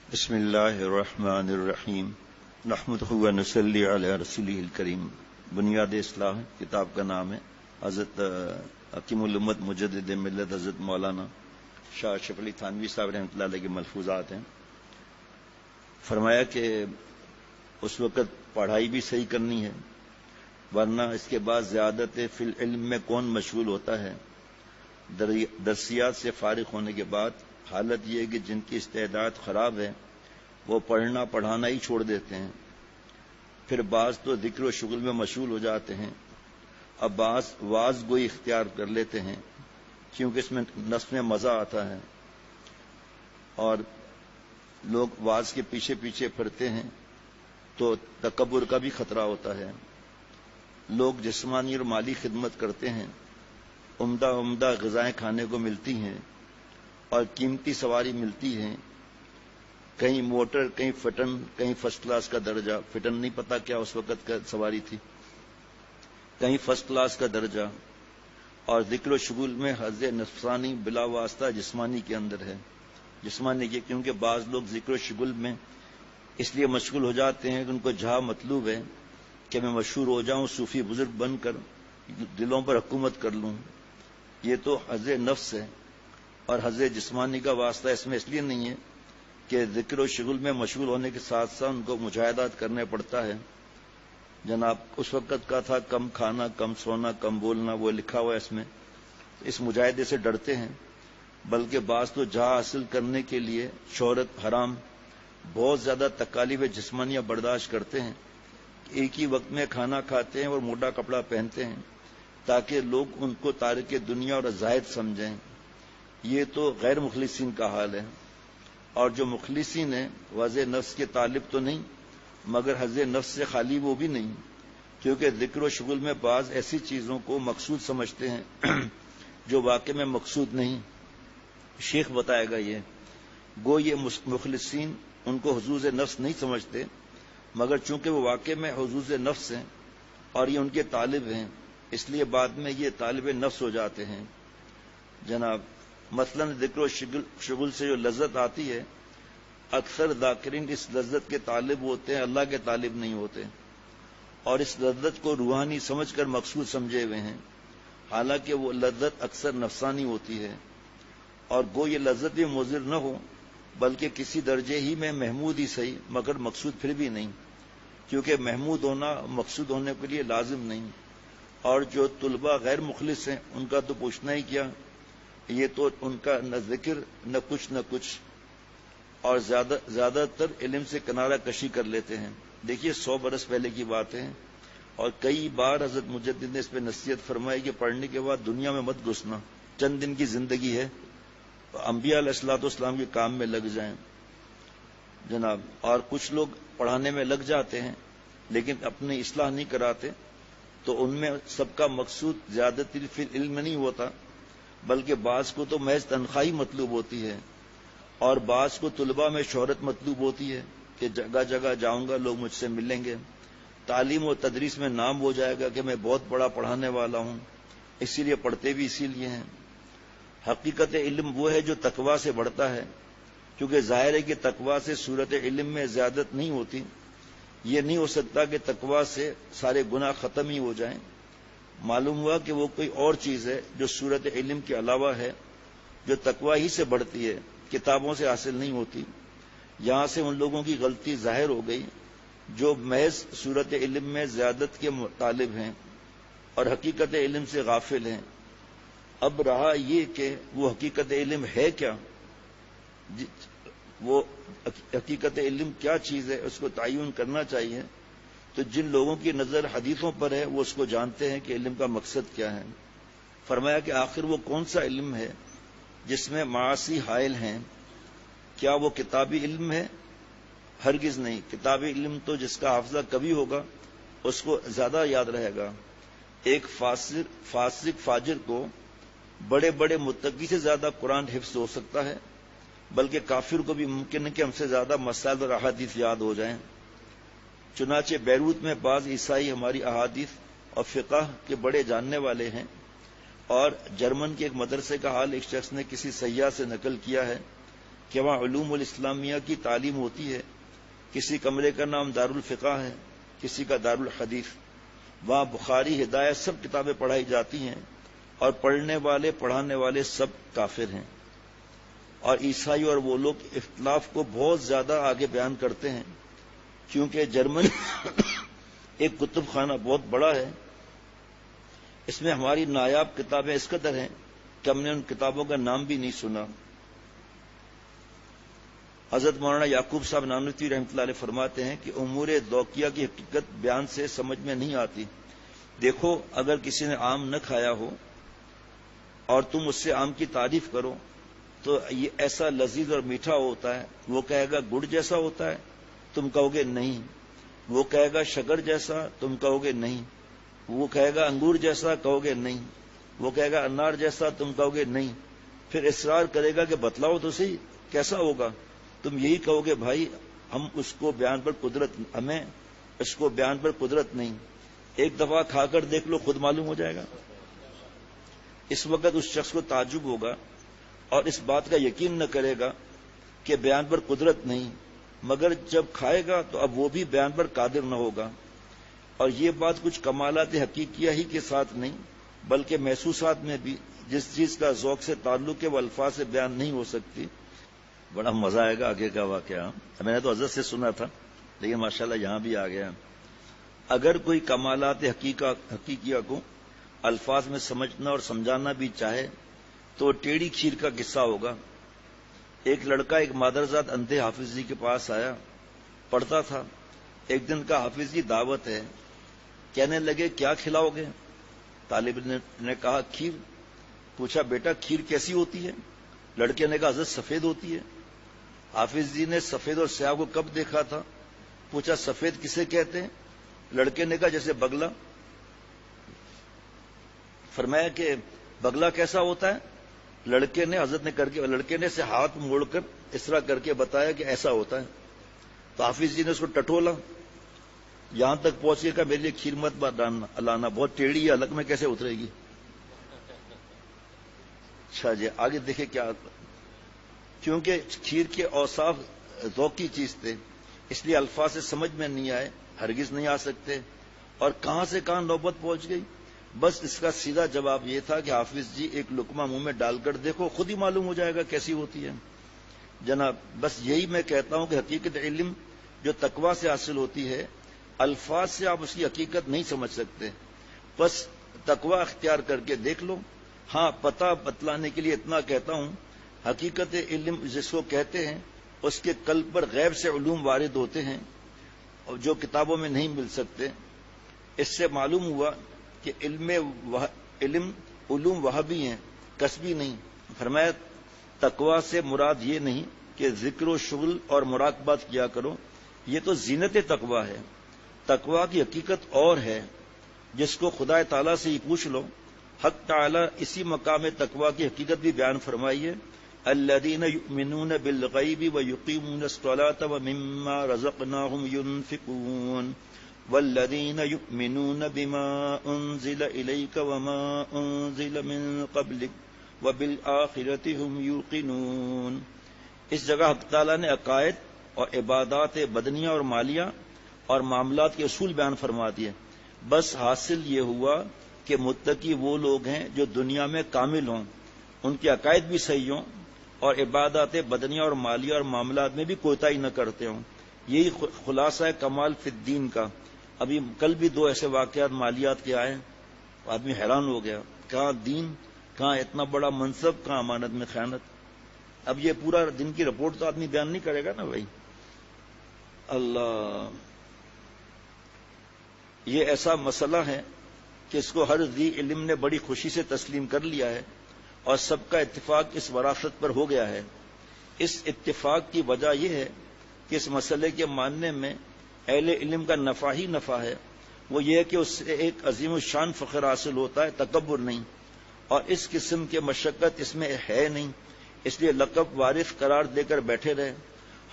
بسم اللہ الرحمن الرحیم نحمدہ و نصلی علی رسولہ الکریم۔ بنیاد اصلاح کتاب کا نام ہے۔ حضرت حکیم الامت مجدد ملت حضرت مولانا شاہ اشرف علی تھانوی صاحب رحمۃ اللہ علیہ کے ملفوظات ہیں۔ فرمایا کہ اس وقت پڑھائی بھی صحیح کرنی ہے، ورنہ اس کے بعد زیادت فی العلم میں کون مشغول ہوتا ہے۔ درسیات سے فارغ ہونے کے بعد حالت یہ ہے کہ جن کی استعداد خراب ہے وہ پڑھنا پڑھانا ہی چھوڑ دیتے ہیں، پھر بعض تو ذکر و شغل میں مشغول ہو جاتے ہیں، اب بعض واعظ گوئی اختیار کر لیتے ہیں کیونکہ اس میں نفس میں مزہ آتا ہے، اور لوگ واعظ کے پیچھے پیچھے پھرتے ہیں تو تکبر کا بھی خطرہ ہوتا ہے۔ لوگ جسمانی اور مالی خدمت کرتے ہیں، عمدہ غذائیں کھانے کو ملتی ہیں اور قیمتی سواری ملتی ہے، کہیں موٹر، کہیں فٹن، کہیں فرسٹ کلاس کا درجہ، فٹن نہیں پتا کیا اس وقت کا سواری تھی، کہیں فرسٹ کلاس کا درجہ، اور ذکر و شغل میں حظ نفسانی بلا واسطہ جسمانی کے اندر ہے۔ جسمانی کے کیونکہ بعض لوگ ذکر و شغل میں اس لیے مشغول ہو جاتے ہیں کہ ان کو جہاں مطلوب ہے کہ میں مشہور ہو جاؤں، صوفی بزرگ بن کر دلوں پر حکومت کر لوں، یہ تو حظ نفس ہے، اور حظ جسمانی کا واسطہ اس میں اس لیے نہیں ہے کہ ذکر و شغل میں مشغول ہونے کے ساتھ ساتھ ان کو مجاہدات کرنے پڑتا ہے۔ جناب اس وقت کا تھا کم کھانا، کم سونا، کم بولنا، وہ لکھا ہوا ہے اس میں، اس مجاہدے سے ڈرتے ہیں، بلکہ بعض تو جہاں حاصل کرنے کے لیے شہرت، حرام، بہت زیادہ تکالیف جسمانیہ برداشت کرتے ہیں، ایک ہی وقت میں کھانا کھاتے ہیں اور موٹا کپڑا پہنتے ہیں تاکہ لوگ ان کو تارک دنیا اور زاہد سمجھیں۔ یہ تو غیر مخلصین کا حال ہے، اور جو مخلصین ہیں وضع نفس کے طالب تو نہیں مگر حظ نفس سے خالی وہ بھی نہیں، کیونکہ ذکر و شغل میں بعض ایسی چیزوں کو مقصود سمجھتے ہیں جو واقع میں مقصود نہیں۔ شیخ بتائے گا یہ گو یہ مخلصین ان کو حظوظ نفس نہیں سمجھتے، مگر چونکہ وہ واقع میں حظوظ نفس ہیں اور یہ ان کے طالب ہیں، اس لیے بعد میں یہ طالب نفس ہو جاتے ہیں۔ جناب مثلا ذکر و شغل سے جو لذت آتی ہے، اکثر ذاکرین اس لذت کے طالب ہوتے ہیں، اللہ کے طالب نہیں ہوتے، اور اس لذت کو روحانی سمجھ کر مقصود سمجھے ہوئے ہیں، حالانکہ وہ لذت اکثر نفسانی ہوتی ہے، اور گو یہ لذت بھی مضر نہ ہو بلکہ کسی درجے ہی میں محمود ہی صحیح مگر مقصود پھر بھی نہیں، کیونکہ محمود ہونا مقصود ہونے کے لیے لازم نہیں، اور جو طلبہ غیر مخلص ہیں ان کا تو پوچھنا ہی کیا، یہ تو ان کا نہ ذکر نہ کچھ، اور زیادہ تر علم سے کنارہ کشی کر لیتے ہیں۔ دیکھیے 100 برس پہلے کی بات ہے، اور کئی بار حضرت مجدد نے اس پہ نصیحت فرمائی کہ پڑھنے کے بعد دنیا میں مت گھسنا، چند دن کی زندگی ہے، انبیاء علیہ الصلوۃ والسلام کے کام میں لگ جائیں جناب۔ اور کچھ لوگ پڑھانے میں لگ جاتے ہیں لیکن اپنی اصلاح نہیں کراتے، تو ان میں سب کا مقصود زیادتی فی العلم نہیں ہوتا، بلکہ بعض کو تو محض تنخواہی مطلوب ہوتی ہے، اور بعض کو طلباء میں شہرت مطلوب ہوتی ہے کہ جگہ جگہ جاؤں گا، لوگ مجھ سے ملیں گے، تعلیم و تدریس میں نام ہو جائے گا کہ میں بہت بڑا پڑھانے والا ہوں، اسی لیے پڑھتے بھی اسی لیے ہیں۔ حقیقت علم وہ ہے جو تقویٰ سے بڑھتا ہے، کیونکہ ظاہر ہے کہ تقویٰ سے صورت علم میں زیادت نہیں ہوتی، یہ نہیں ہو سکتا کہ تقویٰ سے سارے گناہ ختم ہی ہو جائیں۔ معلوم ہوا کہ وہ کوئی اور چیز ہے جو صورت علم کے علاوہ ہے، جو تقویٰ ہی سے بڑھتی ہے، کتابوں سے حاصل نہیں ہوتی۔ یہاں سے ان لوگوں کی غلطی ظاہر ہو گئی جو محض صورت علم میں زیادت کے طالب ہیں اور حقیقت علم سے غافل ہیں۔ اب رہا یہ کہ وہ حقیقت علم ہے کیا، وہ حقیقت علم کیا چیز ہے، اس کو تعین کرنا چاہیے۔ تو جن لوگوں کی نظر حدیثوں پر ہے وہ اس کو جانتے ہیں کہ علم کا مقصد کیا ہے۔ فرمایا کہ آخر وہ کون سا علم ہے جس میں معاصی حائل ہیں، کیا وہ کتابی علم ہے؟ ہرگز نہیں۔ کتابی علم تو جس کا حافظہ کبھی ہوگا اس کو زیادہ یاد رہے گا۔ ایک فاسق فاجر کو بڑے بڑے متقی سے زیادہ قرآن حفظ ہو سکتا ہے، بلکہ کافر کو بھی ممکن ہے کہ ہم سے زیادہ مسائل اور احادیث یاد ہو جائیں۔ چنانچہ بیروت میں بعض عیسائی ہماری احادیث اور فقہ کے بڑے جاننے والے ہیں، اور جرمن کے ایک مدرسے کا حال ایک شخص نے کسی سیاح سے نقل کیا ہے کہ وہاں علوم الاسلامیہ کی تعلیم ہوتی ہے. کسی کمرے کا نام دارالفقہ ہے، کسی کا دارالحدیث. وہاں بخاری، ہدایت سب کتابیں پڑھائی جاتی ہیں، اور پڑھنے والے پڑھانے والے سب کافر ہیں. اور عیسائی اور وہ لوگ اختلاف کو بہت زیادہ آگے بیان کرتے ہیں، کیونکہ جرمنی ایک کتب خانہ بہت بڑا ہے. اس میں ہماری نایاب کتابیں اس قدر ہیں کہ ہم نے ان کتابوں کا نام بھی نہیں سنا. حضرت مولانا یعقوب صاحب نانوتوی رحمۃ اللہ علیہ فرماتے ہیں کہ امور دوقیہ کی حقیقت بیان سے سمجھ میں نہیں آتی. دیکھو، اگر کسی نے آم نہ کھایا ہو اور تم اس سے آم کی تعریف کرو تو یہ ایسا لذیذ اور میٹھا ہوتا ہے. وہ کہے گا گڑ جیسا ہوتا ہے، تم کہو گے نہیں. وہ کہے گا شکر جیسا، تم کہو گے نہیں. وہ کہے گا انگور جیسا، کہو گے نہیں. وہ کہے گا انار جیسا، تم کہو گے نہیں. پھر اصرار کرے گا کہ بتلاؤ تو صحیح کیسا ہوگا. تم یہی کہو گے بھائی ہمیں اس کو بیان پر قدرت نہیں. ایک دفعہ کھا کر دیکھ لو، خود معلوم ہو جائے گا. اس وقت اس شخص کو تعجب ہوگا اور اس بات کا یقین نہ کرے گا کہ بیان پر قدرت نہیں، مگر جب کھائے گا تو اب وہ بھی بیان پر قادر نہ ہوگا. اور یہ بات کچھ کمالات حقیقیہ ہی کے ساتھ نہیں بلکہ محسوسات میں بھی جس چیز کا ذوق سے تعلق ہے وہ الفاظ سے بیان نہیں ہو سکتی. بڑا مزہ آئے گا آگے کا واقعہ. میں نے تو حضرت سے سنا تھا لیکن ماشاءاللہ یہاں بھی آ گیا. اگر کوئی کمالات حقیقیہ کو الفاظ میں سمجھنا اور سمجھانا بھی چاہے تو ٹیڑھی کھیر کا قصہ ہوگا. ایک لڑکا ایک مادرزاد اندھے حافظ جی کے پاس آیا، پڑھتا تھا. ایک دن کا حافظ جی دعوت ہے. کہنے لگے کیا کھلاؤ گے؟ طالب نے کہا کھیر. پوچھا بیٹا کھیر کیسی ہوتی ہے؟ لڑکے نے کہا حضرت سفید ہوتی ہے. حافظ جی نے سفید اور سیاہ کو کب دیکھا تھا؟ پوچھا سفید کسے کہتے ہیں؟ لڑکے نے کہا جیسے بگلا. فرمایا کہ بگلا کیسا ہوتا ہے؟ لڑکے نے سے ہاتھ موڑ کر اس طرح کر کے بتایا کہ ایسا ہوتا ہے. تو حافظ جی نے اس کو ٹٹولا، یہاں تک پہنچے کہ میرے لیے کھیر مت لانا، بہت ٹیڑھی ہے، حلق میں کیسے اترے گی. اچھا جی آگے دیکھیں کیا. کیونکہ کھیر کے اوصاف ذوقی چیز تھے اس لیے الفاظ سے سمجھ میں نہیں آئے، ہرگز نہیں آ سکتے. اور کہاں سے کہاں نوبت پہنچ گئی. بس اس کا سیدھا جواب یہ تھا کہ حافظ جی ایک لقمہ منہ میں ڈال کر دیکھو، خود ہی معلوم ہو جائے گا کیسی ہوتی ہے. جناب بس یہی میں کہتا ہوں کہ حقیقت علم جو تقویٰ سے حاصل ہوتی ہے، الفاظ سے آپ اس کی حقیقت نہیں سمجھ سکتے. بس تقویٰ اختیار کر کے دیکھ لو. ہاں پتہ بتلانے کے لیے اتنا کہتا ہوں، حقیقت علم جس کو کہتے ہیں اس کے قلب پر غیب سے علوم وارد ہوتے ہیں اور جو کتابوں میں نہیں مل سکتے. اس سے معلوم ہوا کہ علوم وہابی ہیں، کسبی نہیں. فرمایا تقویٰ سے مراد یہ نہیں کہ ذکر و شغل اور مراقبات کیا کرو، یہ تو زینت تقویٰ ہے. تقویٰ کی حقیقت اور ہے جس کو خدا تعالیٰ سے ہی پوچھ لو. حق تعالیٰ اسی مقام تقویٰ کی حقیقت بھی بیان فرمائیے. الذین یؤمنون بالغیب ویقیمون الصلاۃ ومما رزقناہم ینفقون والذین یؤمنون بما انزل الیک وما انزل من قبلک وبالآخرۃ ہم یوقنون. اس جگہ حق تعالیٰ نے عقائد اور عبادات بدنیہ اور مالیہ اور معاملات کے اصول بیان فرما دیے. بس حاصل یہ ہوا کہ متقی وہ لوگ ہیں جو دنیا میں کامل ہوں، ان کے عقائد بھی صحیح ہوں اور عبادات بدنیہ اور مالیہ اور معاملات میں بھی کوتاہی نہ کرتے ہوں. یہی خلاصہ ہے کمال فی الدین کا. ابھی کل بھی 2 ایسے واقعات مالیات کے آئے، آدمی حیران ہو گیا. کہاں دین، کہاں اتنا بڑا منصب، کہاں امانت میں خیانت. اب یہ پورا دن کی رپورٹ تو آدمی بیان نہیں کرے گا نا بھائی. اللہ، یہ ایسا مسئلہ ہے کہ اس کو ہر ذی علم نے بڑی خوشی سے تسلیم کر لیا ہے اور سب کا اتفاق اس وراثت پر ہو گیا ہے. اس اتفاق کی وجہ یہ ہے کہ اس مسئلے کے ماننے میں اہل علم کا نفع ہی نفع ہے. وہ یہ ہے کہ اس سے ایک عظیم الشان فخر حاصل ہوتا ہے، تکبر نہیں. اور اس قسم کے مشقت اس میں ہے نہیں، اس لیے لقب وارث قرار دے کر بیٹھے رہے.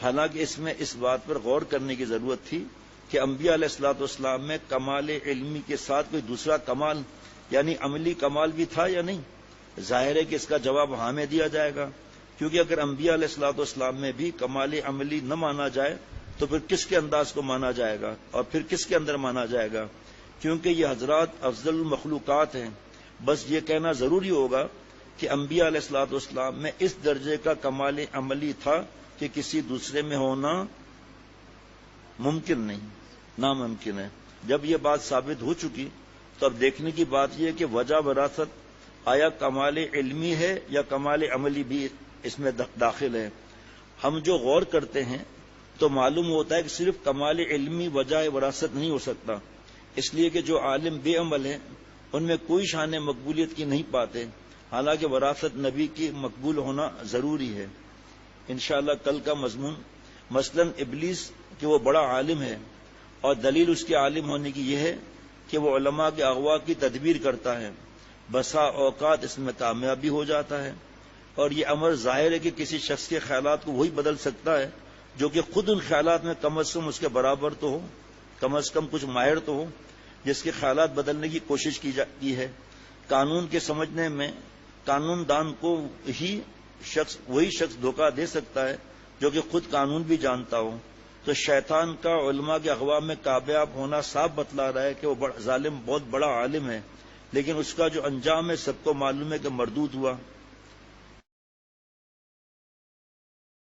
حالانکہ اس میں اس بات پر غور کرنے کی ضرورت تھی کہ انبیاء علیہ الصلوۃ والسلام میں کمال علمی کے ساتھ کوئی دوسرا کمال یعنی عملی کمال بھی تھا یا نہیں. ظاہر ہے کہ اس کا جواب ہاں میں دیا جائے گا. کیونکہ اگر انبیاء علیہ الصلوۃ والسلام میں بھی کمال عملی نہ مانا جائے تو پھر کس کے انداز کو مانا جائے گا اور پھر کس کے اندر مانا جائے گا؟ کیونکہ یہ حضرات افضل المخلوقات ہیں. بس یہ کہنا ضروری ہوگا کہ انبیاء علیہ الصلوۃ والسلام میں اس درجے کا کمال عملی تھا کہ کسی دوسرے میں ہونا ممکن نہیں، ناممکن ہے. جب یہ بات ثابت ہو چکی تو اب دیکھنے کی بات یہ ہے کہ وجہ وراثت آیا کمال علمی ہے یا کمال عملی بھی اس میں داخل ہے. ہم جو غور کرتے ہیں تو معلوم ہوتا ہے کہ صرف کمال علمی وجہ وراثت نہیں ہو سکتا، اس لیے کہ جو عالم بے عمل ہیں ان میں کوئی شان مقبولیت کی نہیں پاتے، حالانکہ وراثت نبی کی مقبول ہونا ضروری ہے. انشاءاللہ کل کا مضمون مثلا ابلیس کہ وہ بڑا عالم ہے اور دلیل اس کے عالم ہونے کی یہ ہے کہ وہ علماء کے اغوا کی تدبیر کرتا ہے، بسا اوقات اس میں کامیاب بھی ہو جاتا ہے. اور یہ امر ظاہر ہے کہ کسی شخص کے خیالات کو وہی بدل سکتا ہے جو کہ خود ان خیالات میں کم از کم اس کے برابر تو ہو، کم از کم کچھ ماہر تو ہو، جس کے خیالات بدلنے کی کوشش کی ہے. قانون کے سمجھنے میں قانون دان کو وہی شخص دھوکہ دے سکتا ہے جو کہ خود قانون بھی جانتا ہو. تو شیطان کا علماء کے اغوا میں کامیاب ہونا صاف بتلا رہا ہے کہ وہ ظالم بہت بڑا عالم ہے، لیکن اس کا جو انجام ہے سب کو معلوم ہے کہ مردود ہوا.